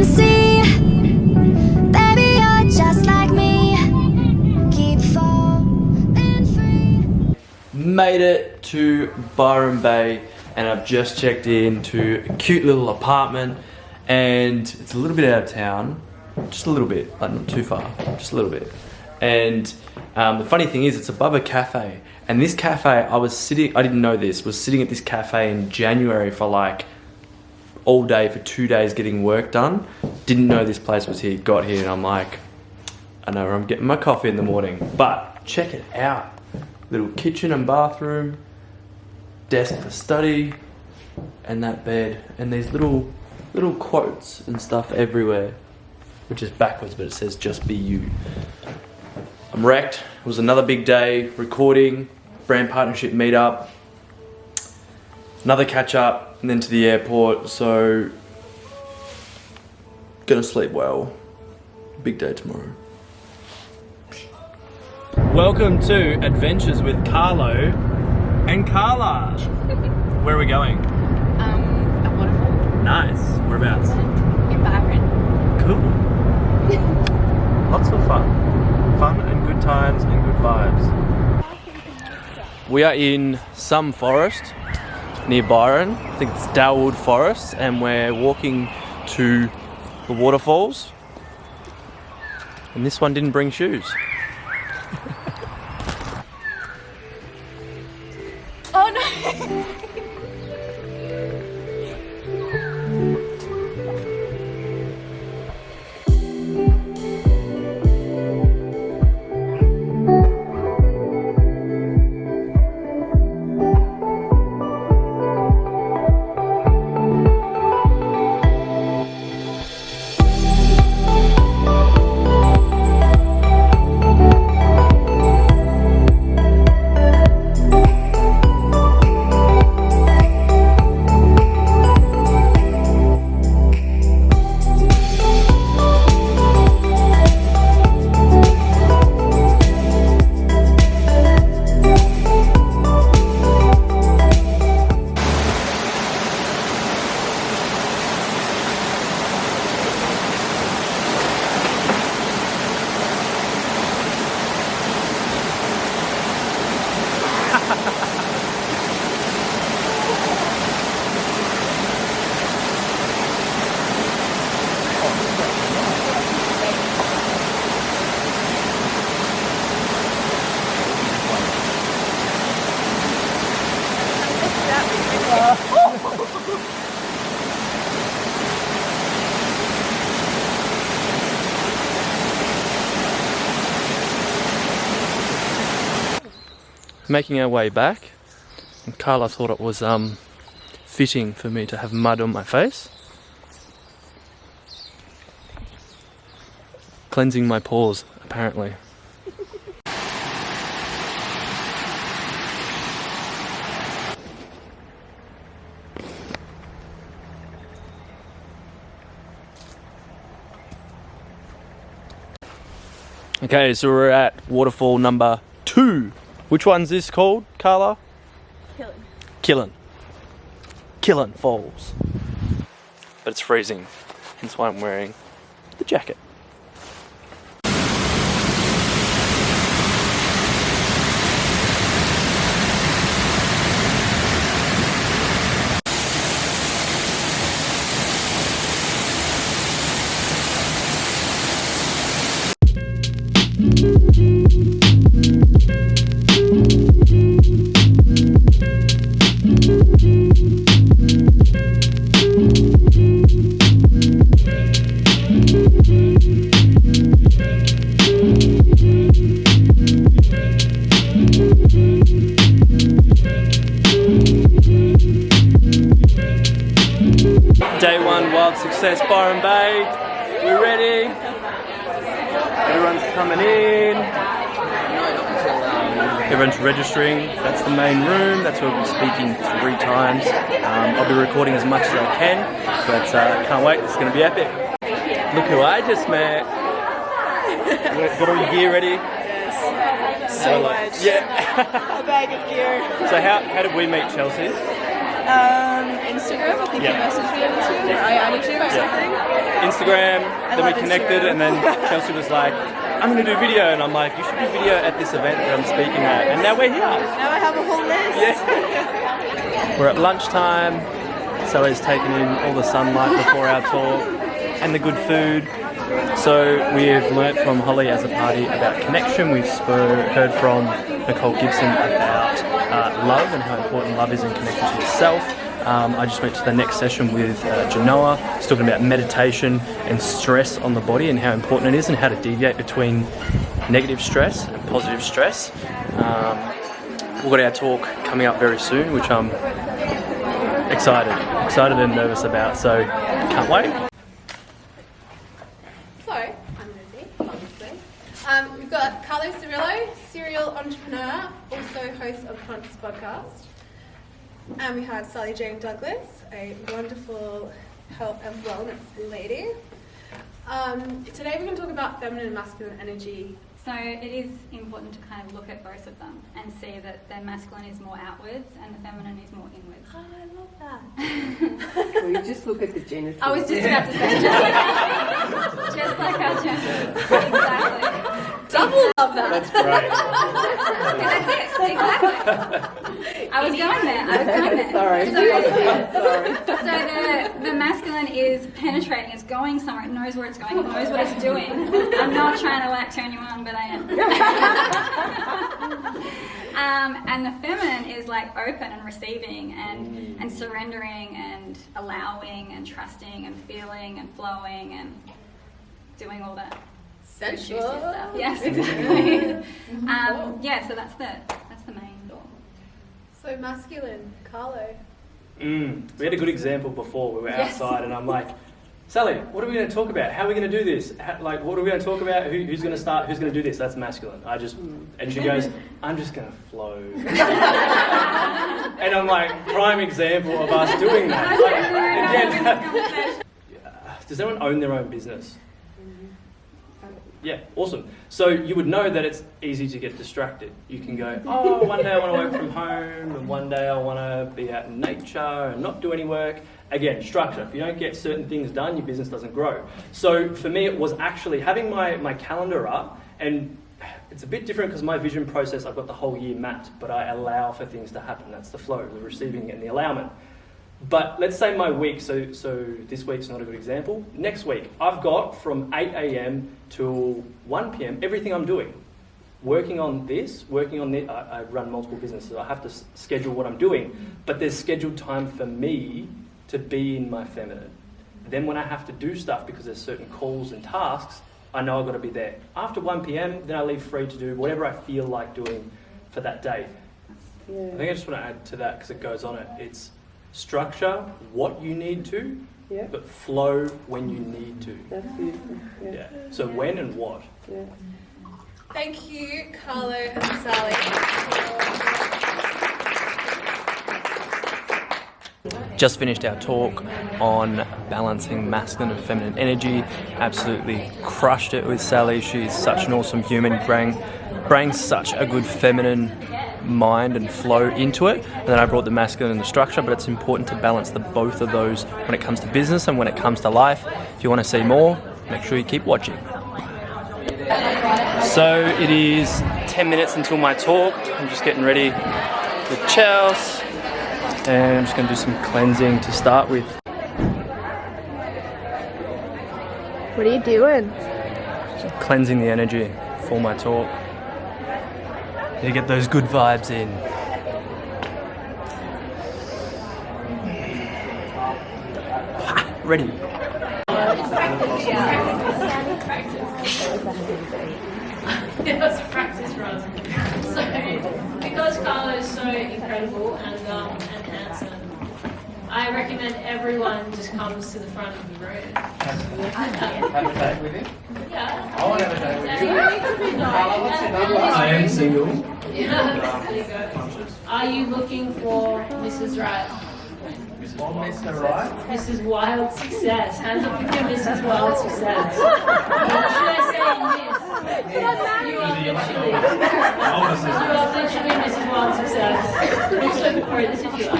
and see. Baby, you're just like me. Keep falling free. Made it to Byron Bay and I've just checked into a cute little apartment and it's a little bit out of town, just a little bit, like not too far, just a little bit. And the funny thing is it's above a cafe, and this cafe, I didn't know this, was sitting at this cafe in January for like all day for 2 days getting work done. Didn't know this place was here, got here and I'm like, I know where I'm getting my coffee in the morning. But check it out. Little kitchen and bathroom, desk for study, and that bed, and these little quotes and stuff everywhere, which is backwards, but it says just be you. I'm wrecked. It was another big day, recording, brand partnership meetup, another catch up, and then to the airport, so gonna sleep well. Big day tomorrow. Welcome to Adventures with Carlo and Carla. Where are we going? A waterfall. Nice. Whereabouts? In Byron. Cool. Lots of fun. Fun and good times and good vibes. We are in some forest near Byron. I think it's Dalwood Forest, and we're walking to the waterfalls. And this one didn't bring shoes. Oh no! Making our way back, and Carla thought it was fitting for me to have mud on my face. Cleansing my pores, apparently. Okay, so we're at waterfall number 2. Which one's this called, Carla? Killen Falls. But it's freezing, hence why I'm wearing the jacket. Day 1 wild success, Byron Bay. We're ready. Everyone's coming in. Everyone's registering. That's the main room. That's where we'll be speaking 3 times. I'll be recording as much as I can, but can't wait. It's going to be epic. Look who I just met. Got all your gear ready? Yes. So much. Yeah. A bag of gear. So how did we meet, Chelsea? Instagram, I think you messaged me on Instagram, or I added you or something. Instagram, then we connected, and then Chelsea was like, I'm going to do video, and I'm like, you should do video at this event that I'm speaking at, and now we're here. Now I have a whole list. Yeah. We're at lunchtime. Sally's taken in all the sunlight before our talk and the good food. So we've learnt from Holly as a party about connection. We've heard from Nicole Gibson about love and how important love is in connection to yourself. I just went to the next session with Genoa. He's talking about meditation and stress on the body and how important it is and how to deviate between negative stress and positive stress. We've got our talk coming up very soon, which I'm excited and nervous about, so can't wait. So, I'm Lizzie, obviously. We've got Carlo Cirillo, serial entrepreneur, also host of Conscious Podcast. And we have Sally Jane Douglas, a wonderful health and wellness lady. Today we're going to talk about feminine and masculine energy. So it is important to kind of look at both of them and see that the masculine is more outwards and the feminine is more inwards. Oh, I love that. Well, you just look at the genitals. I was just about to say, just like our gender. Exactly. Double love that. That's great. That's it, exactly. I was going there. Sorry. So the masculine is penetrating, it's going somewhere, it knows where it's going, it knows what it's doing. I'm not trying to like turn you on, but I am. And the feminine is like open and receiving and surrendering and allowing and trusting and feeling and flowing and doing all that. Sensual. Stuff. Yes, exactly. Yeah, so that's the main goal. So masculine, Carlo. We had a good example before. We were Yes. outside, and I'm like, Sally, what are we going to talk about? How are we going to do this? What are we going to talk about? Who's going to start? Who's going to do this? That's masculine. And she goes, I'm just going to flow. And I'm like, prime example of us doing that. Does anyone own their own business? Yeah, awesome. So you would know that it's easy to get distracted. You can go, oh, one day I want to work from home, and one day I want to be out in nature and not do any work. Again, structure. If you don't get certain things done, your business doesn't grow. So for me, it was actually having my calendar up, and it's a bit different because my vision process, I've got the whole year mapped, but I allow for things to happen. That's the flow, the receiving and the allowment. But let's say my week, so this week's not a good example. Next week, I've got from 8 a.m. till 1 p.m. everything I'm doing. Working on this. I run multiple businesses, so I have to schedule what I'm doing. But there's scheduled time for me to be in my feminine. Then when I have to do stuff, because there's certain calls and tasks, I know I've got to be there. After 1 p.m., then I leave free to do whatever I feel like doing for that day. Yeah. I think I just want to add to that because it goes on it. It's structure what you need to, Yeah. but flow when you need to. That's beautiful. Yeah. So when and what. Yeah. Thank you, Carlo and Sally. Just finished our talk on balancing masculine and feminine energy. Absolutely crushed it with Sally. She's such an awesome human. Brings such a good feminine mind and flow into it. And then I brought the masculine and the structure, but it's important to balance the both of those when it comes to business and when it comes to life. If you want to see more, make sure you keep watching. So it is 10 minutes until my talk. I'm just getting ready with Chels. And I'm just going to do some cleansing to start with. What are you doing? Just cleansing the energy for my talk. To get those good vibes in. Ready. It was a practice run. So, because Carlo is so incredible and handsome, I recommend everyone just comes to the front of the room. Have a date with him? Yeah. I want to have a date with And you. you need to be nice. I am single. Yeah. There you go. Are you looking for Mrs. Right? Miss One, Mr. Right? Mrs. Wild Success. Hands up if you're Mrs. Wild Success. Should I say Miss? You are literally. You are literally Mrs. Wild Success. Also, Victoria, this is you.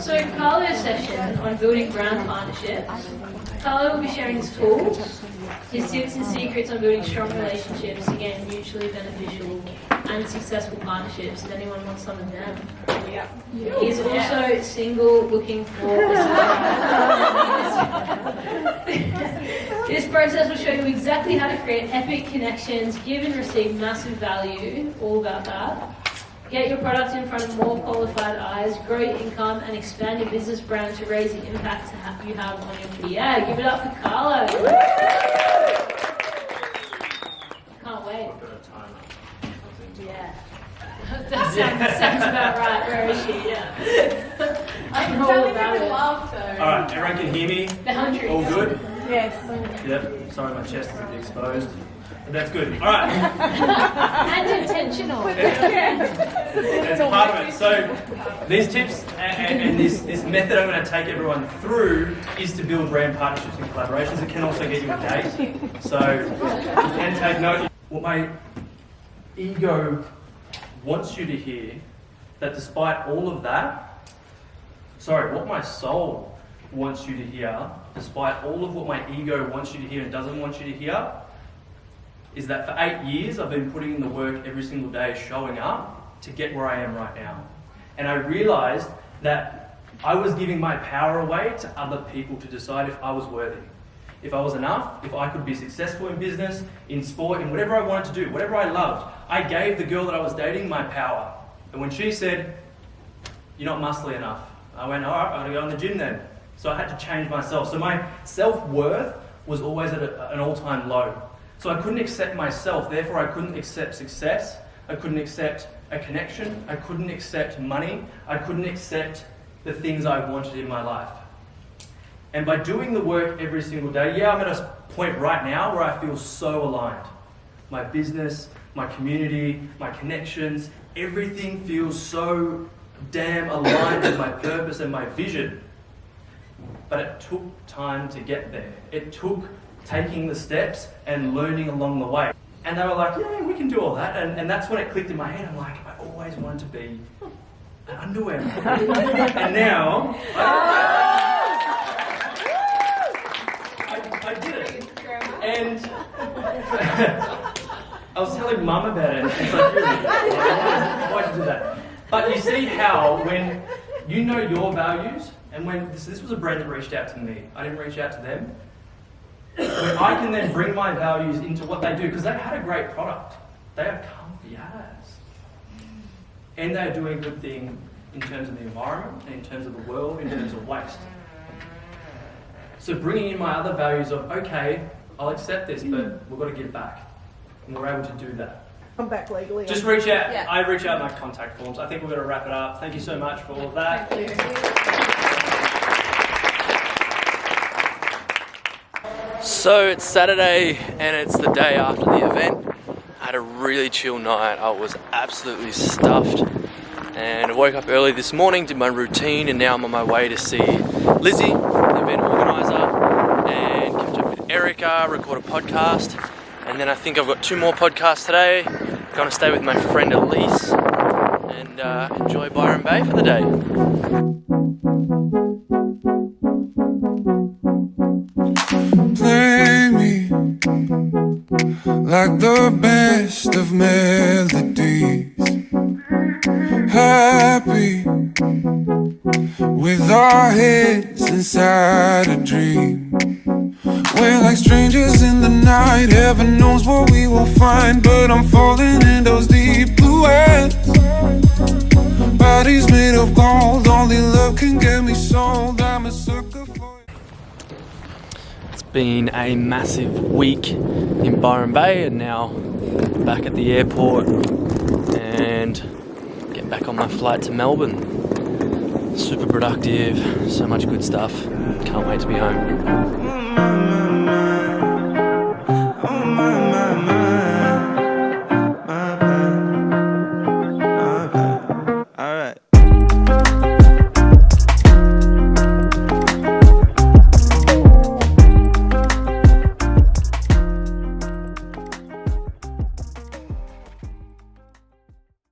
So Carlo's session on building brand partnerships. Carlo will be sharing his tools, his tips and secrets on building strong relationships, again, mutually beneficial and successful partnerships. Does anyone want some of them? Yeah. He's also single, looking for This process will show you exactly how to create epic connections, give and receive massive value, all about that. Get your product in front of more qualified eyes, grow your income, and expand your business brand to raise the impact you have on your people. Yeah, give it up for Carlo. Can't wait. Yeah. That sounds about right. Where is she? Yeah. I can hold about it. Alright, everyone can hear me? The country. All good? Yes. Yep. Sorry, my chest is a bit exposed. But that's good. Alright. And intentional. That's part of it. So these tips and this method I'm going to take everyone through is to build brand partnerships and collaborations. It can also get you a date. So you can take note. What my ego wants you to hear, that despite all of that, what my soul wants you to hear, despite all of what my ego wants you to hear and doesn't want you to hear, is that for 8 years I've been putting in the work every single day, showing up to get where I am right now. And I realized that I was giving my power away to other people to decide if I was worthy, if I was enough, if I could be successful in business, in sport, in whatever I wanted to do, whatever I loved. I gave the girl that I was dating my power. And when she said, "You're not muscly enough," I went, "All right, I'm gonna go in the gym then." So I had to change myself. So my self-worth was always at an all-time low. So I couldn't accept myself, therefore I couldn't accept success, I couldn't accept a connection, I couldn't accept money, I couldn't accept the things I wanted in my life. And by doing the work every single day, I'm at a point right now where I feel so aligned. My business, my community, my connections, everything feels so damn aligned with my purpose and my vision. But it took time to get there. It took taking the steps and learning along the way. And they were like, "Yeah, we can do all that." And that's when it clicked in my head. I'm like, I always wanted to be an underwear model. And now, I did it. And I was telling Mum about it, and she's like, "Really? Why'd you do that?" But you see how when you know your values, and when this was a brand that reached out to me, I didn't reach out to them, when I can then bring my values into what they do, because they had a great product. They are comfy as. And they're doing a good thing in terms of the environment, and in terms of the world, in terms of waste. So bringing in my other values of, okay, I'll accept this, but we've got to give back. And we're able to do that. Come back legally. Just reach out. Yeah. I reach out my contact forms. I think we're going to wrap it up. Thank you so much for all of that. Thank you. So it's Saturday and it's the day after the event. I had a really chill night. I was absolutely stuffed. And I woke up early this morning, did my routine, and now I'm on my way to see Lizzie, the event organiser, and catch up with Erica, record a podcast. And then I think I've got 2 more podcasts today. I'm going to stay with my friend Elise and enjoy Byron Bay for the day. Play me like the best of melodies. Happy with our heads inside a dream. We're like strangers in the night. Heaven knows what we will find, but I'm falling in those deep blue eyes. Bodies made of gold, only love can get me sold. I'm a sucker for you. It's been a massive week in Byron Bay, and now back at the airport and getting back on my flight to Melbourne. Super productive, so much good stuff. Can't wait to be home.